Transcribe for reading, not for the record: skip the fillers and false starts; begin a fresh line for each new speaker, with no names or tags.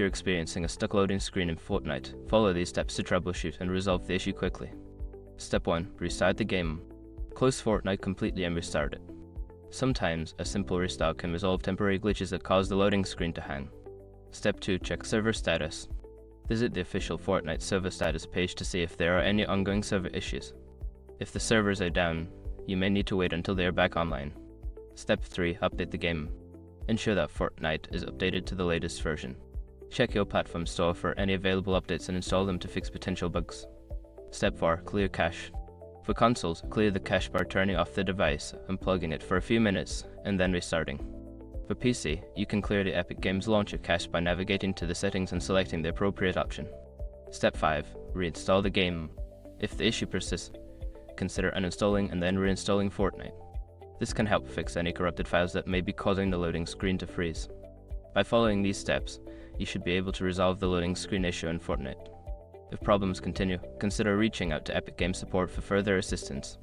you're experiencing a stuck loading screen in Fortnite, follow these steps to troubleshoot and resolve the issue quickly. Step 1. Restart the game. Close Fortnite completely and restart it. Sometimes, a simple restart can resolve temporary glitches that cause the loading screen to hang. Step 2. Check server status. Visit the official Fortnite server status page to see if there are any ongoing server issues. If the servers are down, you may need to wait until they are back online. Step 3. Update the game. Ensure that Fortnite is updated to the latest version. Check your platform store for any available updates and install them to fix potential bugs. Step 4. Clear cache. For consoles, clear the cache by turning off the device, unplugging it for a few minutes, and then restarting. For PC, you can clear the Epic Games Launcher cache by navigating to the settings and selecting the appropriate option. Step 5. Reinstall the game. If the issue persists, consider uninstalling and then reinstalling Fortnite. This can help fix any corrupted files that may be causing the loading screen to freeze. By following these steps, you should be able to resolve the loading screen issue in Fortnite. If problems continue, consider reaching out to Epic Games support for further assistance.